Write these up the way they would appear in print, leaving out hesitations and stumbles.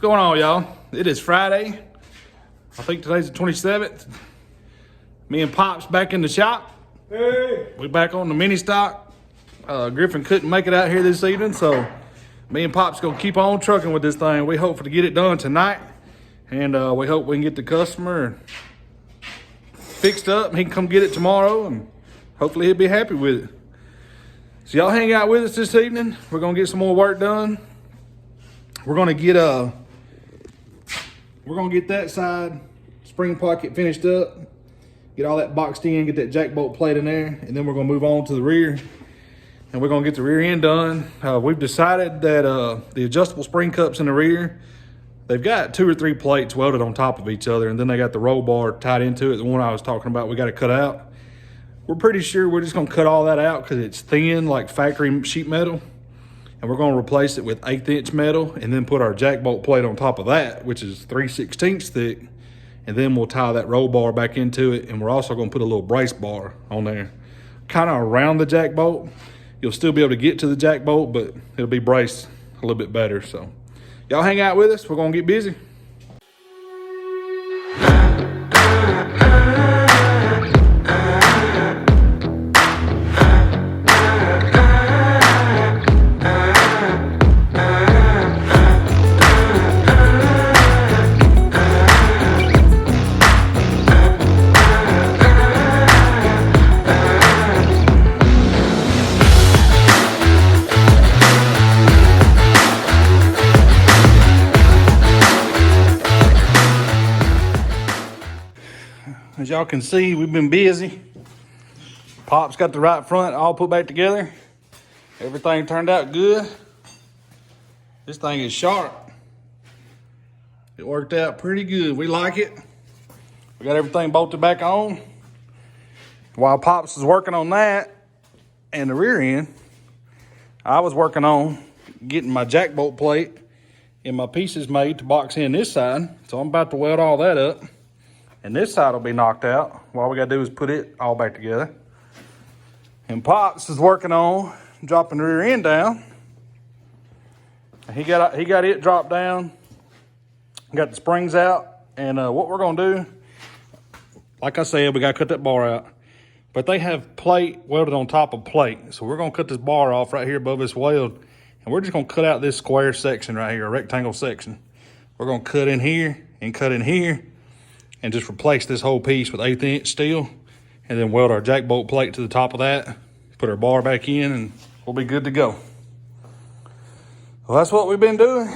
going on, y'all? It is Friday. I think today's the 27th. Me and Pop's back in the shop. Hey! We back on the mini stock. Griffin couldn't make it out here this evening, so me and Pop's gonna keep on trucking with this thing. We hope to get it done tonight, and we hope we can get the customer fixed up and he can come get it tomorrow, and hopefully he'll be happy with it. So y'all hang out with us this evening. We're gonna get some more work done. We're gonna get that side spring pocket finished up, get all that boxed in, get that jack bolt plate in there, and then we're gonna move on to the rear, and we're gonna get the rear end done. We've decided that the adjustable spring cups in the rear, they've got 2 or 3 plates welded on top of each other, and then they got the roll bar tied into it. The one I was talking about, we got to cut out. We're pretty sure we're just gonna cut all that out because it's thin like factory sheet metal. And we're gonna replace it with 1/8 inch metal and then put our jack bolt plate on top of that, which is 3/16 thick. And then we'll tie that roll bar back into it. And we're also gonna put a little brace bar on there, kind of around the jack bolt. You'll still be able to get to the jack bolt, but it'll be braced a little bit better. So y'all hang out with us, we're gonna get busy. As y'all can see, we've been busy. Pop's got the right front all put back together. Everything turned out good. This thing is sharp. It worked out pretty good. We like it. We got everything bolted back on. While Pops was working on that and the rear end, I was working on getting my jack bolt plate and my pieces made to box in this side. So I'm about to weld all that up. And this side will be knocked out. All we gotta do is put it all back together. And Pops is working on dropping the rear end down. He got it dropped down. Got the springs out. And what we're gonna do, like I said, we gotta cut that bar out. But they have plate welded on top of plate. So we're gonna cut this bar off right here above this weld. And we're just gonna cut out this square section right here, a rectangle section. We're gonna cut in here and cut in here, and just replace this whole piece with 1/8 inch steel, and then weld our jack bolt plate to the top of that, put our bar back in, and we'll be good to go. Well, that's what we've been doing.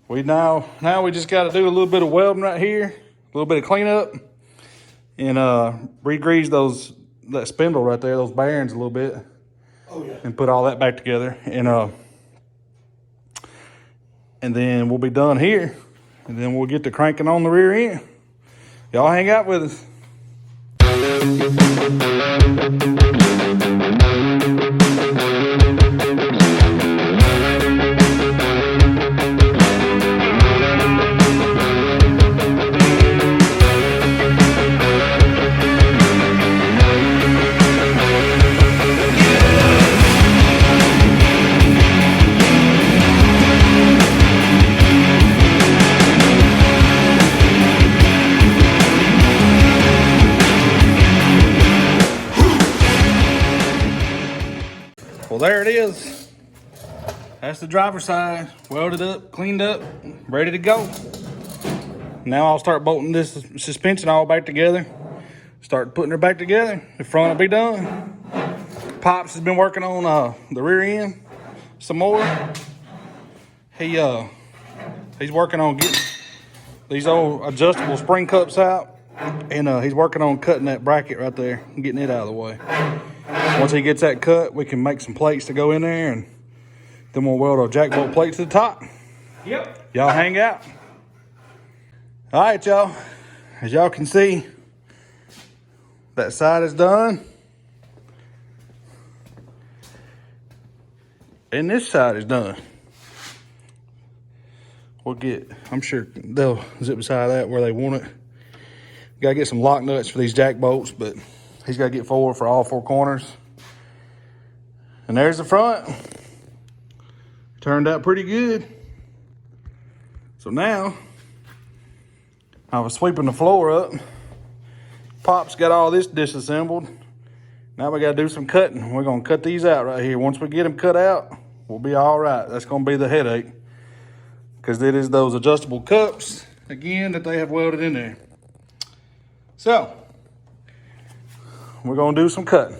Now we just got to do a little bit of welding right here, a little bit of cleanup, and re-grease that spindle right there, those bearings a little bit. Oh yeah. And put all that back together, and then we'll be done here. And then we'll get to cranking on the rear end. Y'all hang out with us. Well, there it is. That's the driver's side, welded up, cleaned up, ready to go. Now I'll start bolting this suspension all back together. Start putting her back together. The front will be done. Pops has been working on the rear end some more. He's working on getting these old adjustable spring cups out, and he's working on cutting that bracket right there and getting it out of the way. Once he gets that cut, we can make some plates to go in there, and then we'll weld our jack bolt plate to the top. Yep. Y'all hang out. All right, y'all. As y'all can see, that side is done. And this side is done. I'm sure they'll zip beside that where they want it. Gotta get some lock nuts for these jack bolts, but he's gotta get 4 for all 4 corners. And there's the front. Turned out pretty good. So now, I was sweeping the floor up. Pop's got all this disassembled. Now we gotta do some cutting. We're gonna cut these out right here. Once we get them cut out, we'll be all right. That's gonna be the headache, because it is those adjustable cups, again, that they have welded in there. So, we're gonna do some cutting.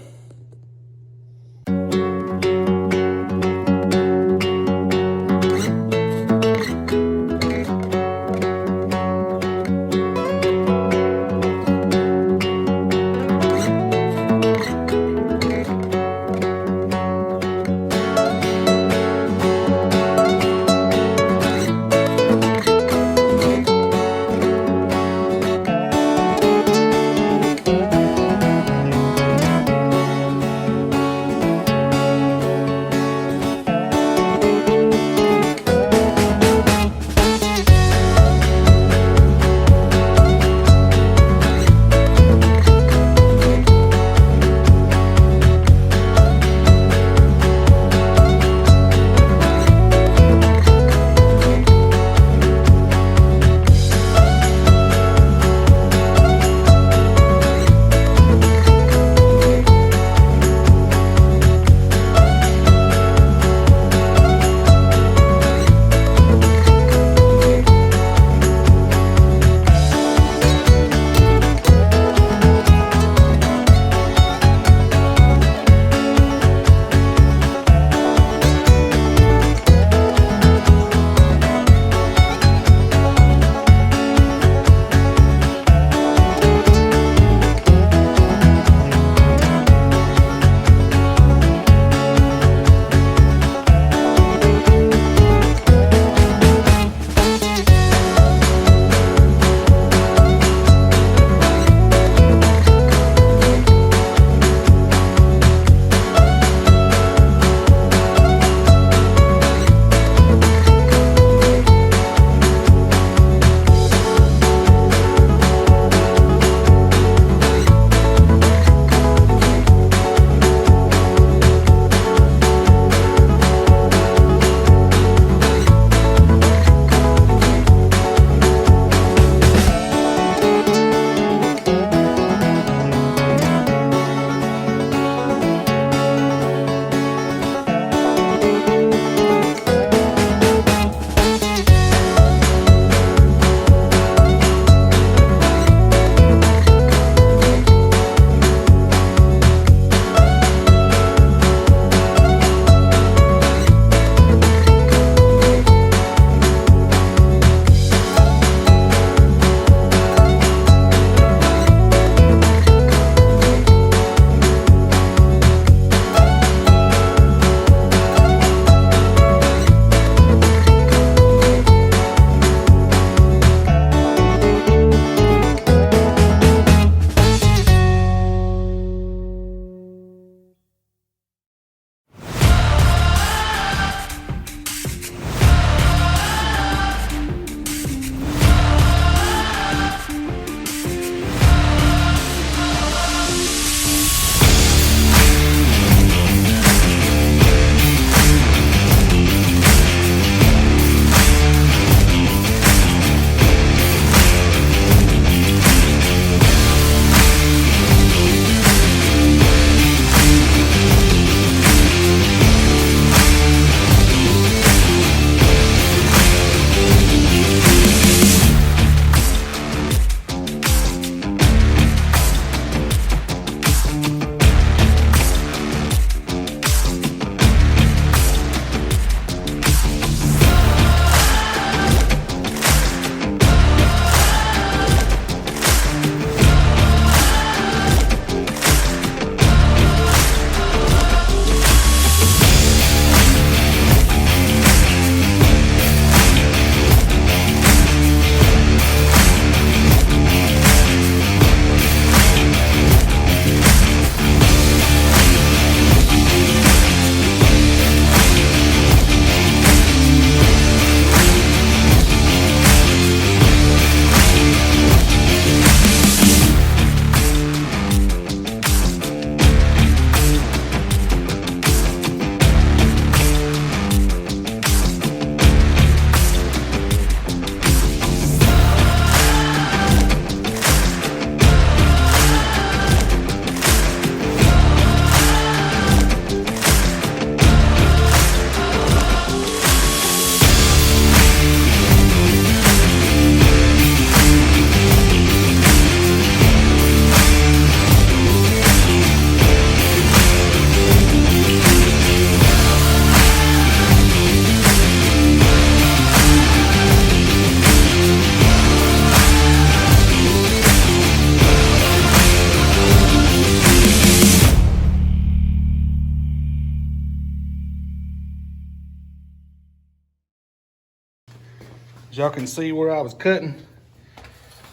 As y'all can see where I was cutting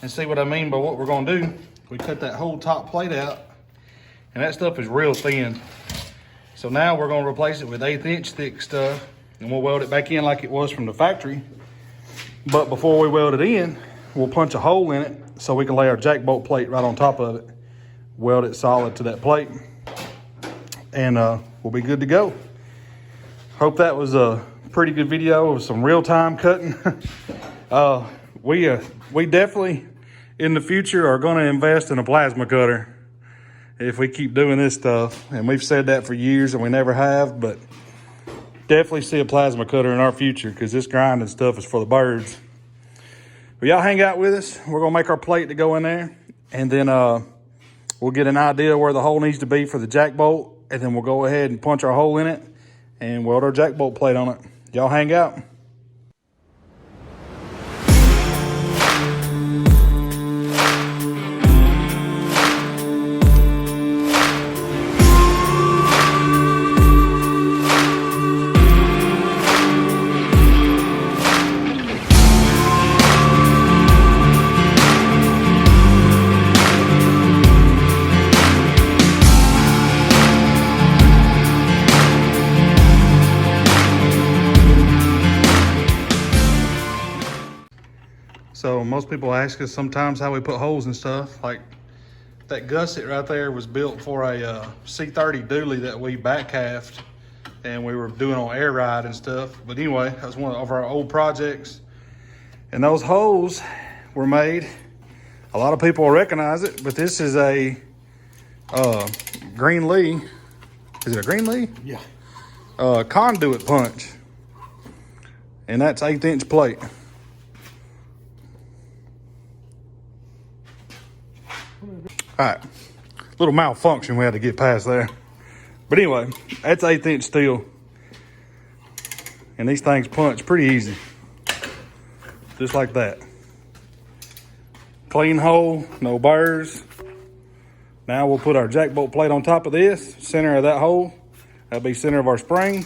and see what I mean by what we're gonna do. We cut that whole top plate out and that stuff is real thin. So now we're gonna replace it with 1/8 inch thick stuff and we'll weld it back in like it was from the factory. But before we weld it in, we'll punch a hole in it so we can lay our jack bolt plate right on top of it. Weld it solid to that plate and we'll be good to go. Hope that was a pretty good video of some real-time cutting. We definitely in the future are going to invest in a plasma cutter if we keep doing this stuff, and we've said that for years and we never have, but definitely see a plasma cutter in our future because this grinding stuff is for the birds. But y'all hang out with us. We're gonna make our plate to go in there, and then we'll get an idea where the hole needs to be for the jack bolt, and then we'll go ahead and punch our hole in it and weld our jack bolt plate on it. Y'all hang out. So most people ask us sometimes how we put holes and stuff. Like that gusset right there was built for a C30 dually that we back halved and we were doing on air ride and stuff. But anyway, that was one of our old projects. And those holes were made, a lot of people will recognize it, but this is a Green Lee. Is it a Green Lee? Yeah. Conduit punch. And that's 1/8 inch plate. All right, little malfunction we had to get past there. But anyway, that's 1/8 inch steel. And these things punch pretty easy. Just like that. Clean hole, no burrs. Now we'll put our jack bolt plate on top of this, center of that hole. That'll be center of our spring.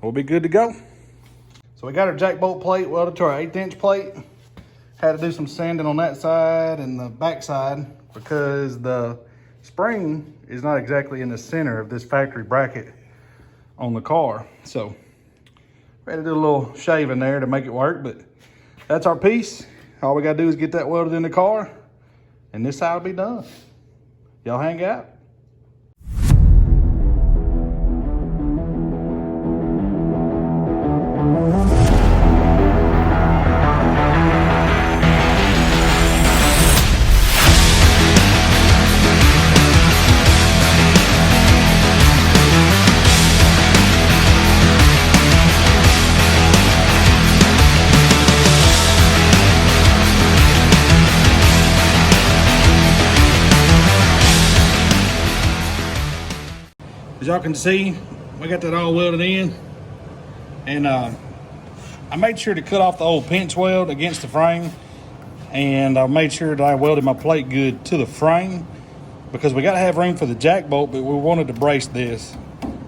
We'll be good to go. So we got our jack bolt plate welded to our 1/8 inch plate. Had to do some sanding on that side and the back side because the spring is not exactly in the center of this factory bracket on the car. So we had to do a little shaving there to make it work, but that's our piece. All we gotta do is get that welded in the car and this side will be done. Y'all hang out. As y'all can see, we got that all welded in, and I made sure to cut off the old pinch weld against the frame, and I made sure that I welded my plate good to the frame because we got to have room for the jack bolt, but we wanted to brace this,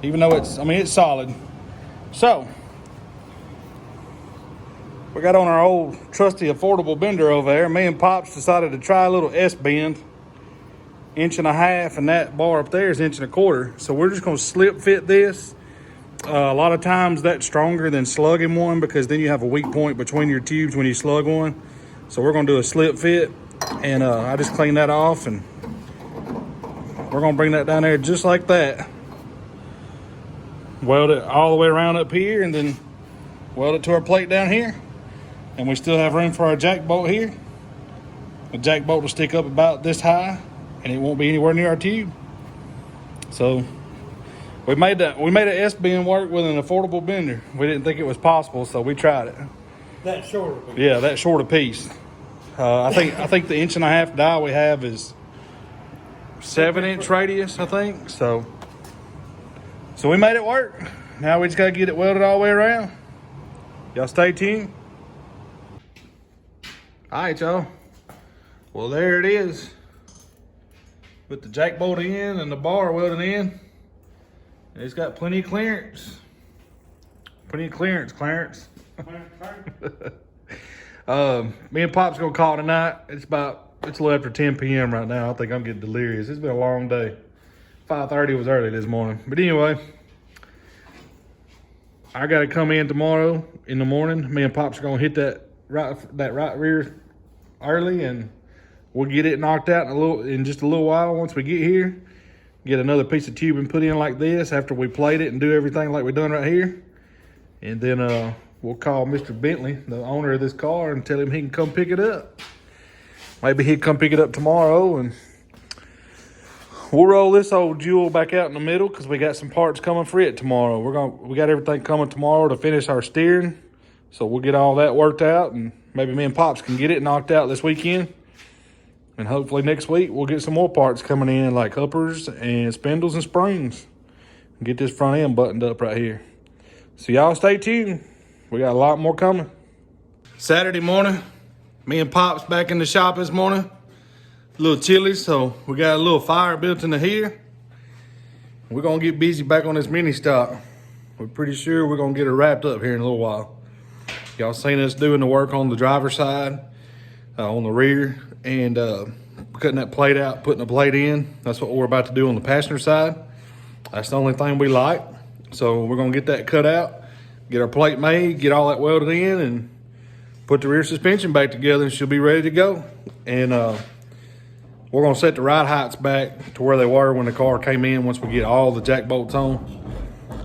even though it's solid. So we got on our old trusty affordable bender over there. Me and Pops decided to try a little S-bend. 1.5 inches, and that bar up there is 1.25 inches. So we're just gonna slip fit this. A lot of times that's stronger than slugging one because then you have a weak point between your tubes when you slug one. So we're gonna do a slip fit, and I just cleaned that off, and we're gonna bring that down there just like that. Weld it all the way around up here, and then weld it to our plate down here. And we still have room for our jack bolt here. The jack bolt will stick up about this high, and it won't be anywhere near our tube. So we made an S-bend work with an affordable bender. We didn't think it was possible, so we tried it. That shorter piece. Yeah, that shorter piece. I think the 1.5 inch die we have is 7-inch radius, I think. So we made it work. Now we just gotta get it welded all the way around. Y'all stay tuned. All right, y'all. Well, there it is. With the jack bolt in and the bar welded in. It's got plenty of clearance. Plenty of clearance, Clarence. Me and Pop's gonna call tonight. It's a little after 10 p.m. right now. I think I'm getting delirious. It's been a long day. 5:30 was early this morning. But anyway, I gotta come in tomorrow in the morning. Me and Pops are gonna hit that right rear early, and we'll get it knocked out in just a little while. Once we get here, get another piece of tubing put in like this after we plate it and do everything like we done right here. And then we'll call Mr. Bentley, the owner of this car, and tell him he can come pick it up. Maybe he'd come pick it up tomorrow, and we'll roll this old Jewel back out in the middle because we got some parts coming for it tomorrow. We got everything coming tomorrow to finish our steering, so we'll get all that worked out, and maybe me and Pops can get it knocked out this weekend. And hopefully next week we'll get some more parts coming in, like uppers and spindles and springs, and get this front end buttoned up right here. So y'all stay tuned. We got a lot more coming. Saturday morning, me and Pops back in the shop this morning. A little chilly, so we got a little fire built into here. We're gonna get busy back on this mini stock. We're pretty sure we're gonna get it wrapped up here in a little while. Y'all seen us doing the work on the driver's side, on the rear, and cutting that plate out, putting the plate in. That's what we're about to do on the passenger side. That's the only thing we like. So we're gonna get that cut out, get our plate made, get all that welded in, and put the rear suspension back together, and she'll be ready to go. And we're gonna set the ride heights back to where they were when the car came in once we get all the jack bolts on.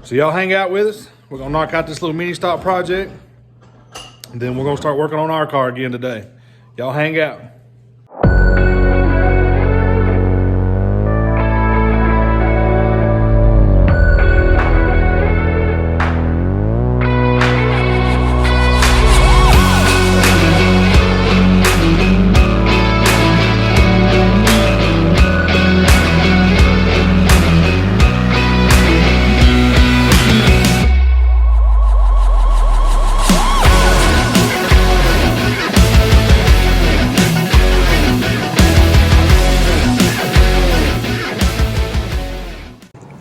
So y'all hang out with us. We're gonna knock out this little mini stock project, and then we're gonna start working on our car again today. Y'all hang out.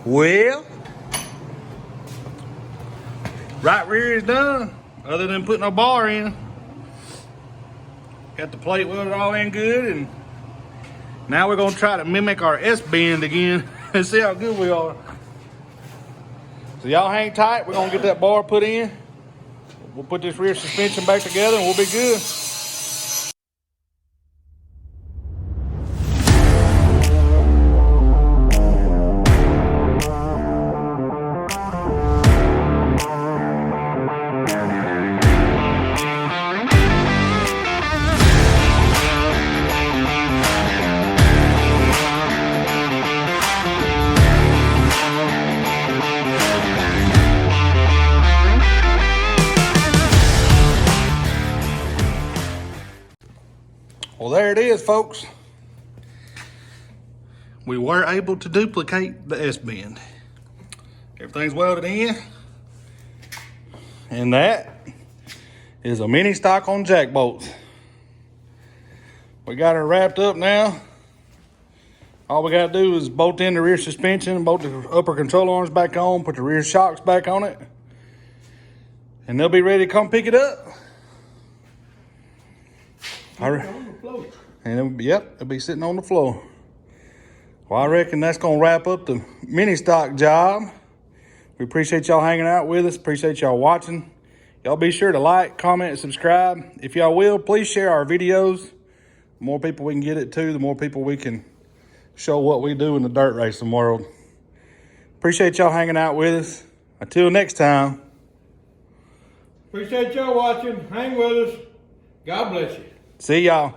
Well, right rear is done, other than putting a bar in. Got the plate welded all in good, and now we're gonna try to mimic our S-bend again and see how good we are. So y'all hang tight, we're gonna get that bar put in. We'll put this rear suspension back together and we'll be good. Well, there it is, folks. We were able to duplicate the S-bend. Everything's welded in. And that is a mini stock on jack bolts. We got her wrapped up now. All we gotta do is bolt in the rear suspension, bolt the upper control arms back on, put the rear shocks back on it, and they'll be ready to come pick it up. And it'll be sitting on the floor. Well, I reckon that's gonna wrap up the mini stock job. We appreciate y'all hanging out with us. Appreciate y'all watching. Y'all be sure to like, comment, and subscribe. If y'all will, please share our videos. The more people we can get it to, the more people we can show what we do in the dirt racing world. Appreciate y'all hanging out with us. Until next time. Appreciate y'all watching. Hang with us. God bless you. See y'all.